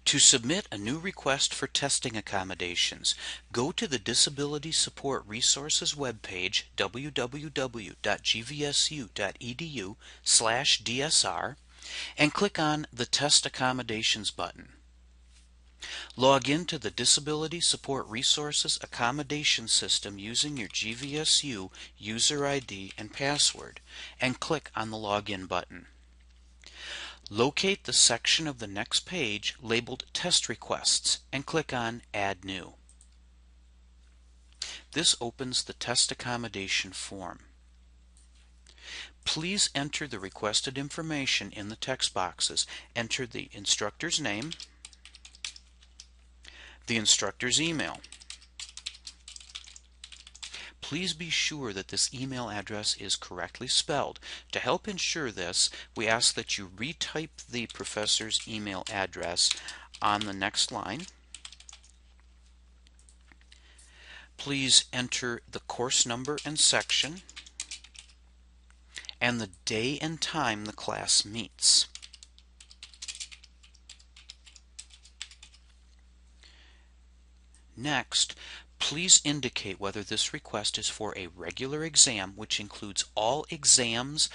To submit a new request for testing accommodations, go to the Disability Support Resources webpage, www.gvsu.edu/DSR, and click on the Test Accommodations button. Log in to the Disability Support Resources Accommodation System using your GVSU user ID and password, and click on the Login button. Locate the section of the next page labeled Test Requests and click on Add New. This opens the test accommodation form. Please enter the requested information in the text boxes. Enter the instructor's name, the instructor's email. Please be sure that this email address is correctly spelled. To help ensure this, we ask that you retype the professor's email address on the next line. Please enter the course number and section and the day and time the class meets. Next, please indicate whether this request is for a regular exam, which includes all exams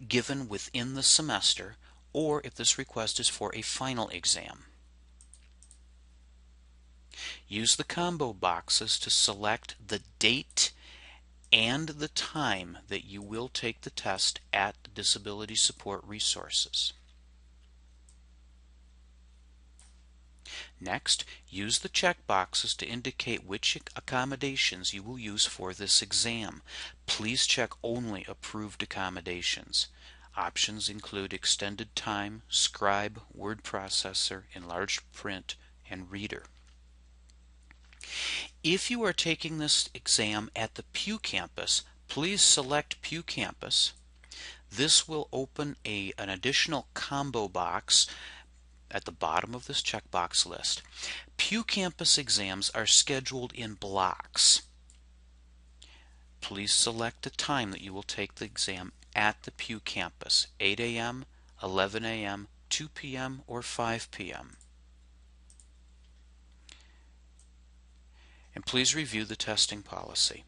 given within the semester, or if this request is for a final exam. Use the combo boxes to select the date and the time that you will take the test at Disability Support Resources. Next, use the check boxes to indicate which accommodations you will use for this exam. Please check only approved accommodations. Options include extended time, scribe, word processor, enlarged print, and reader. If you are taking this exam at the Pew campus, please select Pew campus. This will open an additional combo box at the bottom of this checkbox list. Pew campus exams are scheduled in blocks. Please select the time that you will take the exam at the Pew campus: 8 a.m., 11 a.m., 2 p.m., or 5 p.m. And please review the testing policy.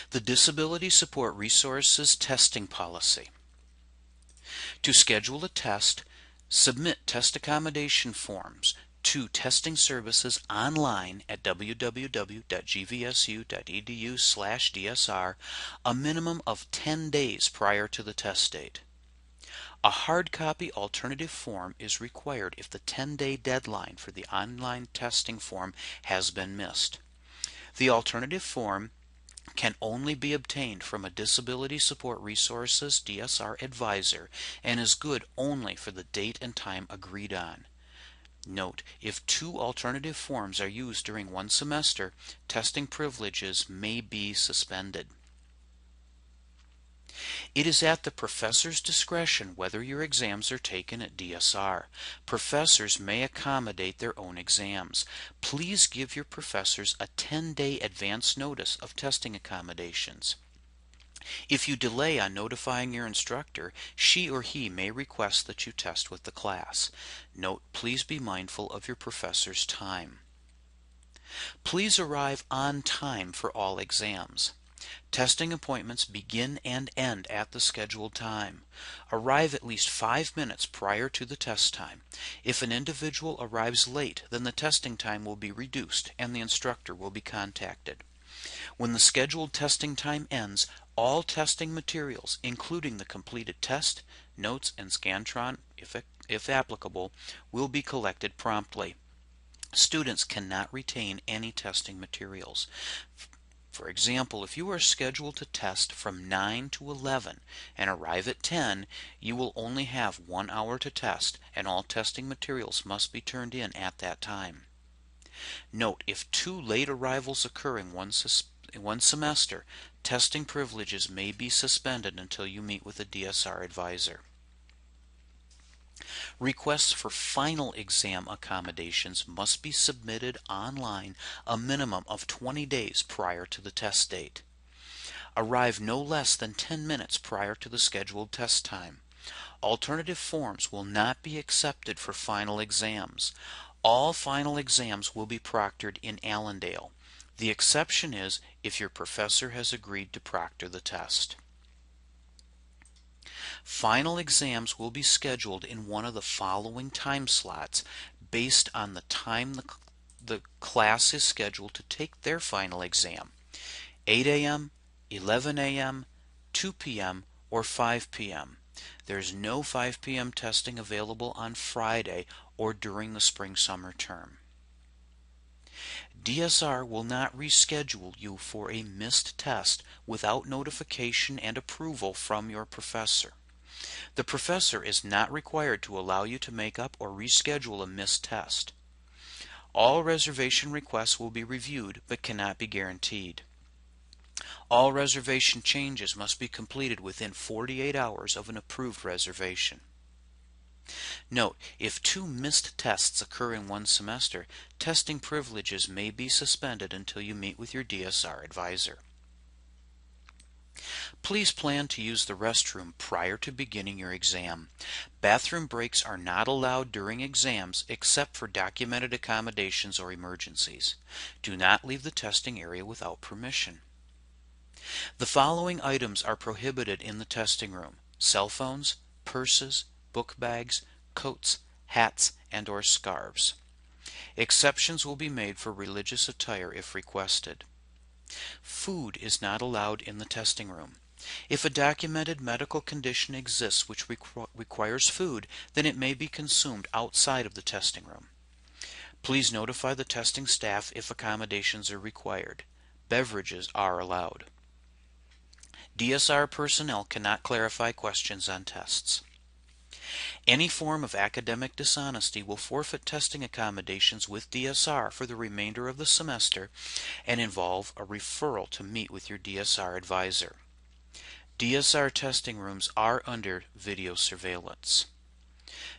The Disability Support Resources Testing Policy. To schedule a test, submit test accommodation forms to testing services online at www.gvsu.edu/DSR a minimum of 10 days prior to the test date. A hard copy alternative form is required if the 10-day deadline for the online testing form has been missed. The alternative form can only be obtained from a Disability Support Resources DSR advisor and is good only for the date and time agreed on. Note, if two alternative forms are used during one semester, testing privileges may be suspended. It is at the professor's discretion whether your exams are taken at DSR. Professors may accommodate their own exams. Please give your professors a 10-day advance notice of testing accommodations. If you delay on notifying your instructor, she or he may request that you test with the class. Note, please be mindful of your professor's time. Please arrive on time for all exams. Testing appointments begin and end at the scheduled time. Arrive at least 5 minutes prior to the test time. If an individual arrives late, then the testing time will be reduced and the instructor will be contacted. When the scheduled testing time ends, all testing materials, including the completed test, notes, and Scantron, if applicable, will be collected promptly. Students cannot retain any testing materials. For example, if you are scheduled to test from 9 to 11 and arrive at 10, you will only have 1 hour to test, and all testing materials must be turned in at that time. Note, if 2 late arrivals occur in one semester, testing privileges may be suspended until you meet with a DSR advisor. Requests for final exam accommodations must be submitted online a minimum of 20 days prior to the test date. Arrive no less than 10 minutes prior to the scheduled test time. Alternative forms will not be accepted for final exams. All final exams will be proctored in Allendale. The exception is if your professor has agreed to proctor the test. Final exams will be scheduled in one of the following time slots based on the time the class is scheduled to take their final exam: 8 a.m., 11 a.m., 2 p.m., or 5 p.m. There's no 5 p.m. testing available on Friday or during the spring-summer term. DSR will not reschedule you for a missed test without notification and approval from your professor. The professor is not required to allow you to make up or reschedule a missed test. All reservation requests will be reviewed but cannot be guaranteed. All reservation changes must be completed within 48 hours of an approved reservation. Note, if 2 missed tests occur in one semester, testing privileges may be suspended until you meet with your DSR advisor. Please plan to use the restroom prior to beginning your exam. Bathroom breaks are not allowed during exams except for documented accommodations or emergencies. Do not leave the testing area without permission. The following items are prohibited in the testing room: cell phones, purses, book bags, coats, hats, and/or scarves. Exceptions will be made for religious attire if requested. Food is not allowed in the testing room. If a documented medical condition exists which requires food, then it may be consumed outside of the testing room. Please notify the testing staff if accommodations are required. Beverages are allowed. DSR personnel cannot clarify questions on tests. Any form of academic dishonesty will forfeit testing accommodations with DSR for the remainder of the semester and involve a referral to meet with your DSR advisor. DSR testing rooms are under video surveillance.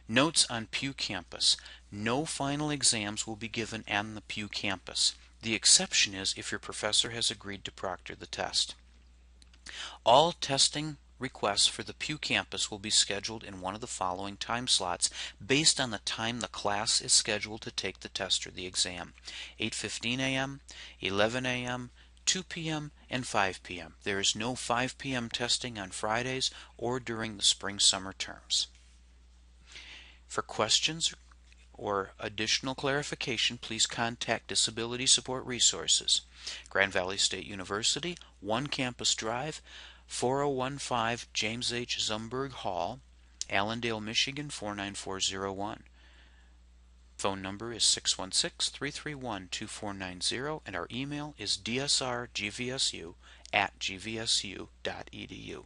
Notes on Pew Campus. No final exams will be given on the Pew Campus. The exception is if your professor has agreed to proctor the test. All testing requests for the Pew Campus will be scheduled in one of the following time slots based on the time the class is scheduled to take the test or the exam: 8:15 a.m., 11 a.m., 2 p.m., and 5 p.m. There is no 5 p.m. testing on Fridays or during the spring-summer terms. For questions or additional clarification, please contact Disability Support Resources, Grand Valley State University, 1 Campus Drive, 4015 James H. Zumberg Hall, Allendale, Michigan 49401. Phone number is 616-331-2490, and our email is dsrgvsu@gvsu.edu.